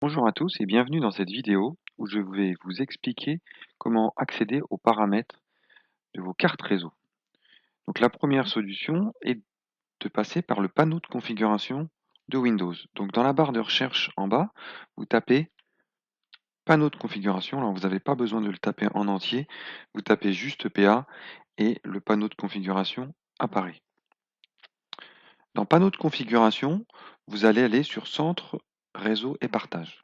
Bonjour à tous et bienvenue dans cette vidéo où je vais vous expliquer comment accéder aux paramètres de vos cartes réseau. Donc la première solution est de passer par le panneau de configuration de Windows. Donc dans la barre de recherche en bas, vous tapez panneau de configuration. Alors vous n'avez pas besoin de le taper en entier, vous tapez juste PA et le panneau de configuration apparaît. Dans panneau de configuration, vous allez aller sur centre, réseau et partage.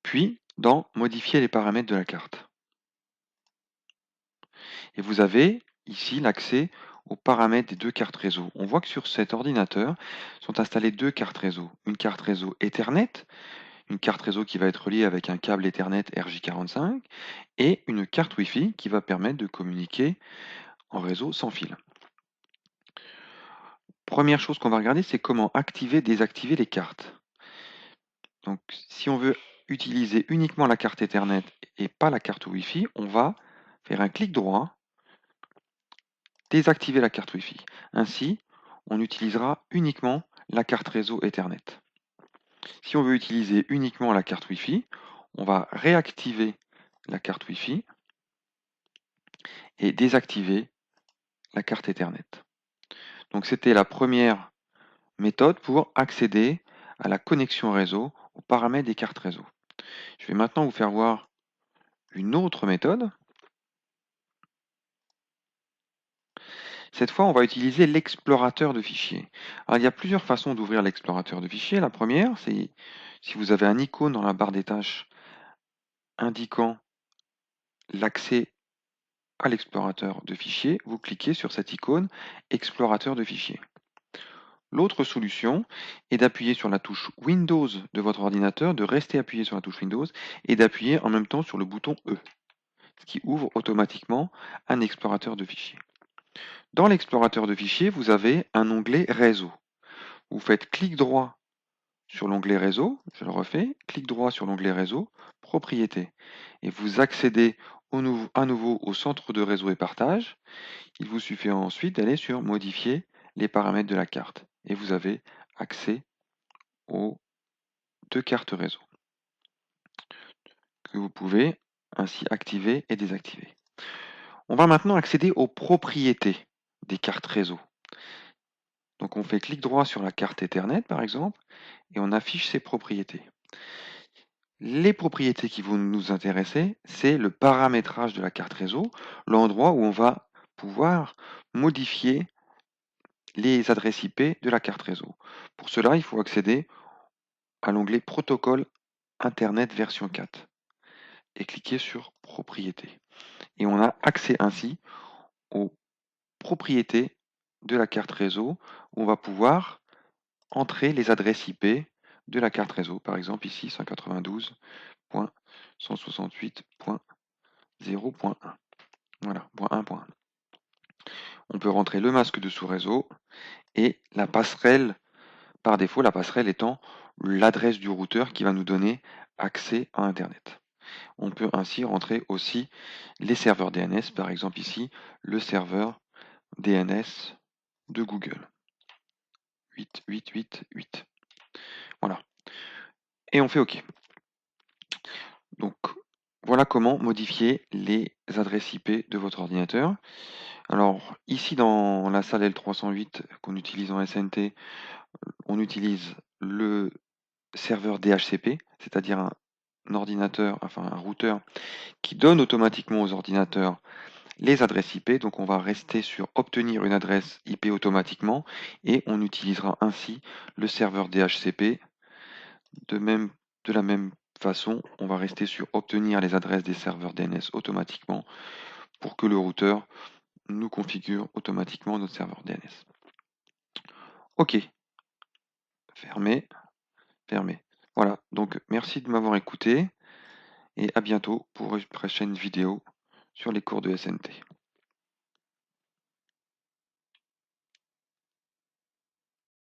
Puis dans modifier les paramètres de la carte. Et vous avez ici l'accès aux paramètres des deux cartes réseau. On voit que sur cet ordinateur sont installées deux cartes réseau. Une carte réseau Ethernet, une carte réseau qui va être reliée avec un câble Ethernet RJ45 et une carte Wi-Fi qui va permettre de communiquer en réseau sans fil. Première chose qu'on va regarder, c'est comment activer et désactiver les cartes. Donc si on veut utiliser uniquement la carte Ethernet et pas la carte Wi-Fi, on va faire un clic droit, désactiver la carte Wi-Fi. Ainsi, on utilisera uniquement la carte réseau Ethernet. Si on veut utiliser uniquement la carte Wi-Fi, on va réactiver la carte Wi-Fi et désactiver la carte Ethernet. Donc c'était la première méthode pour accéder à la connexion réseau, aux paramètres des cartes réseau. Je vais maintenant vous faire voir une autre méthode. Cette fois, on va utiliser l'explorateur de fichiers. Alors, il y a plusieurs façons d'ouvrir l'explorateur de fichiers. La première, c'est si vous avez un icône dans la barre des tâches indiquant l'accès à l'explorateur de fichiers, vous cliquez sur cette icône explorateur de fichiers. L'autre solution est d'appuyer sur la touche Windows de votre ordinateur, de rester appuyé sur la touche Windows et d'appuyer en même temps sur le bouton E, ce qui ouvre automatiquement un explorateur de fichiers. Dans l'explorateur de fichiers, vous avez un onglet Réseau. Vous faites clic droit sur l'onglet Réseau, je le refais, clic droit sur l'onglet Réseau, Propriétés, et vous accédez à nouveau au centre de réseau et partage. Il vous suffit ensuite d'aller sur Modifier les paramètres de la carte, et vous avez accès aux deux cartes réseau, que vous pouvez ainsi activer et désactiver. On va maintenant accéder aux propriétés des cartes réseau. Donc on fait clic droit sur la carte Ethernet par exemple, et on affiche ses propriétés. Les propriétés qui vont nous intéresser, c'est le paramétrage de la carte réseau, l'endroit où on va pouvoir modifier les adresses IP de la carte réseau. Pour cela, il faut accéder à l'onglet Protocole Internet version 4 et cliquer sur Propriétés. Et on a accès ainsi aux propriétés de la carte réseau où on va pouvoir entrer les adresses IP de la carte réseau. Par exemple ici 192.168.0.1. Voilà, point 1.1. On peut rentrer le masque de sous-réseau et la passerelle, par défaut, la passerelle étant l'adresse du routeur qui va nous donner accès à Internet. On peut ainsi rentrer aussi les serveurs DNS, par exemple ici, le serveur DNS de Google. 8888. Voilà. Et on fait OK. Donc, voilà comment modifier les adresses IP de votre ordinateur. Alors, ici dans la salle L308 qu'on utilise en SNT, on utilise le serveur DHCP, c'est-à-dire un ordinateur, enfin un routeur qui donne automatiquement aux ordinateurs les adresses IP. Donc on va rester sur obtenir une adresse IP automatiquement et on utilisera ainsi le serveur DHCP. De la même façon, on va rester sur obtenir les adresses des serveurs DNS automatiquement pour que le routeur nous configure automatiquement notre serveur DNS. OK, fermé, fermé. Voilà, donc merci de m'avoir écouté et à bientôt pour une prochaine vidéo sur les cours de SNT.